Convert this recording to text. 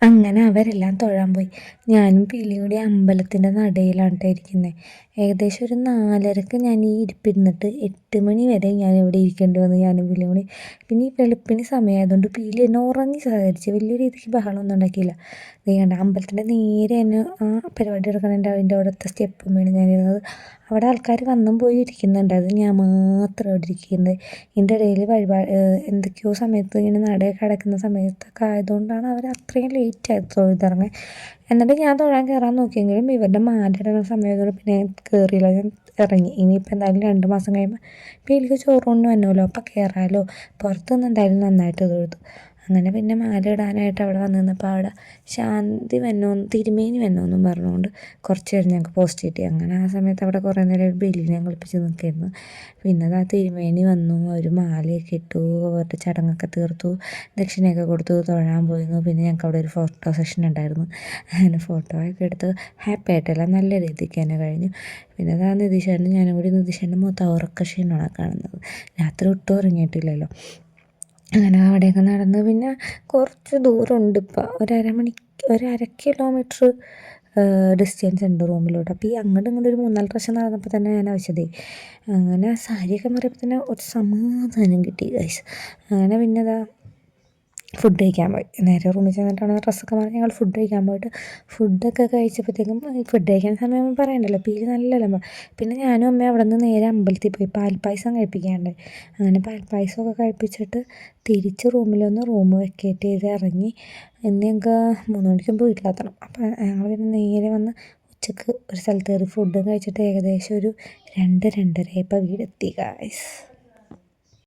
അങ്ങനെ അവരെല്ലാം തൊഴാൻ പോയി. ഞാനും പീലിയും കൂടി അമ്പലത്തിൻ്റെ നടയിലാണ് ട്ടോ ഇരിക്കുന്നത്. ഏകദേശം ഒരു 4:30ക്ക് ഞാൻ ഈ ഇരിപ്പിരുന്നിട്ട് 8 മണി വരെ ഞാനിവിടെ ഇരിക്കേണ്ടി വന്നു, ഞാനും പീലിയും കൂടി. പിന്നെ ഈ വെളുപ്പിന് സമയമായതുകൊണ്ട് പീലി എന്നെ ഉറങ്ങി സഹകരിച്ച് വലിയ രീതിക്ക് ബഹളമൊന്നും ഉണ്ടാക്കിയില്ല. ദേ കണ്ട അമ്പലത്തിൻ്റെ നേരെ തന്നെ ആ പരിപാടി എടുക്കണതിൻ്റെ അതിൻ്റെ അവിടുത്തെ സ്റ്റെപ്പും വീണ് ഞാനിരുന്നത്. അവിടെ ആൾക്കാർ വന്നും പോയി ഇരിക്കുന്നുണ്ട്, അത് ഞാൻ മാത്രം അവിടെ ഇരിക്കുന്നത്. ഇതിൻ്റെ ഇടയിൽ എന്തൊക്കെയോ സമയത്ത് ഇങ്ങനെ നടയൊക്കെ അടയ്ക്കുന്ന സമയത്തൊക്കെ ആയതുകൊണ്ടാണ് അവർ അത്രയും ലേറ്റ് ആയത് തൊഴുതിറങ്ങാൻ. എന്നിട്ട് ഞാൻ തൊഴാൻ കയറാൻ നോക്കിയെങ്കിലും ഇവരുടെ മാലയിടുന്ന സമയത്തോടെ പിന്നെ ഞാൻ കയറിയില്ല, ഞാൻ ഇറങ്ങി. ഇനിയിപ്പോൾ എന്തായാലും 2 മാസം കഴിയുമ്പോൾ പീലിക്ക് ചോറുകൊണ്ട് വന്നല്ലോ, അപ്പം കയറാമല്ലോ. പുറത്തുനിന്ന് എന്തായാലും നന്നായിട്ട് തൊഴുതു. അങ്ങനെ പിന്നെ മാല ഇടാനായിട്ട് അവിടെ വന്ന് നിന്നപ്പോൾ അവിടെ ശാന്തി വന്നോന്ന് തിരുമേനി വന്നോന്നും പറഞ്ഞുകൊണ്ട് കുറച്ച് നേരം ഞങ്ങൾക്ക് പോസ്റ്റ് കിട്ടി. അങ്ങനെ ആ സമയത്ത് അവിടെ കുറേ നേരം ഒരു ബലിനെ കളിപ്പിച്ച് നിൽക്കായിരുന്നു. പിന്നെ ആ തിരുമേനി വന്നു, അവർ മാലയൊക്കെ ഇട്ടു, അവരുടെ ചടങ്ങൊക്കെ തീർത്തു, ദക്ഷിണയൊക്കെ കൊടുത്തു, തൊഴാൻ പോയിരുന്നു. പിന്നെ ഞങ്ങൾക്ക് അവിടെ ഒരു ഫോട്ടോ സെഷൻ ഉണ്ടായിരുന്നു. അങ്ങനെ ഫോട്ടോ ഒക്കെ എടുത്ത് ഹാപ്പി ആയിട്ടെല്ലാം നല്ല രീതിക്ക് തന്നെ കഴിഞ്ഞു. പിന്നെ അതാ നിതീഷേട്ടനും ഞാനും കൂടി നിതീഷേട്ടൻ്റെ മൊത്തം ഉറക്ക ക്ഷീണമാണ് കാണുന്നത്, രാത്രി ഒട്ടും ഉറങ്ങിയിട്ടില്ലല്ലോ. അങ്ങനെ അവിടെയൊക്കെ നടന്ന് പിന്നെ കുറച്ച് ദൂരമുണ്ട്, ഇപ്പം ഒരു 1/2 കിലോമീറ്റർ ഡിസ്റ്റൻസ് ഉണ്ട് റൂമിലോട്ട്. അപ്പോൾ ഈ അങ്ങോട്ടും ഇങ്ങോട്ടും ഒരു 3-4 പ്രാവശ്യം നടന്നപ്പോൾ തന്നെ ഞാൻ അവശതയായി. അങ്ങനെ സാരിയൊക്കെ മാറിയപ്പോൾ തന്നെ ഒരു സമാധാനം കിട്ടി ഗൈസ്. അങ്ങനെ പിന്നെ അതാ ഫുഡ് കഴിക്കാൻ പോയി. നേരെ റൂമിൽ ചെന്നിട്ടാണ് ഡ്രസ്സൊക്കെ മാറി ഞങ്ങൾ ഫുഡ് കഴിക്കാൻ പോയിട്ട് ഫുഡൊക്കെ കഴിച്ചപ്പോഴത്തേക്കും ഫുഡ് കഴിക്കാൻ സമയം പറയണ്ടല്ലോ, പീലി നല്ല ലമ്പ. പിന്നെ ഞാനും അമ്മയും അവിടെ നിന്ന് നേരെ അമ്പലത്തിൽ പോയി പാൽപ്പായസം കഴിപ്പിക്കാണ്ട്. അങ്ങനെ പാൽപ്പായസമൊക്കെ കഴിപ്പിച്ചിട്ട് തിരിച്ച് റൂമിൽ വന്ന് റൂം വെക്കേറ്റ് ചെയ്ത് ഇറങ്ങി. ഇന്ന് ഞങ്ങൾക്ക് 3 മണിക്ക് മുമ്പ് വീട്ടിലെത്തണം. അപ്പോൾ ഞങ്ങൾ പിന്നെ നേരെ വന്ന് ഉച്ചക്ക് ഒരു സ്ഥലത്ത് കയറി ഫുഡും കഴിച്ചിട്ട് ഏകദേശം ഒരു 2-2:30 ആയപ്പോൾ വീടെത്തി ഗായ്സ്.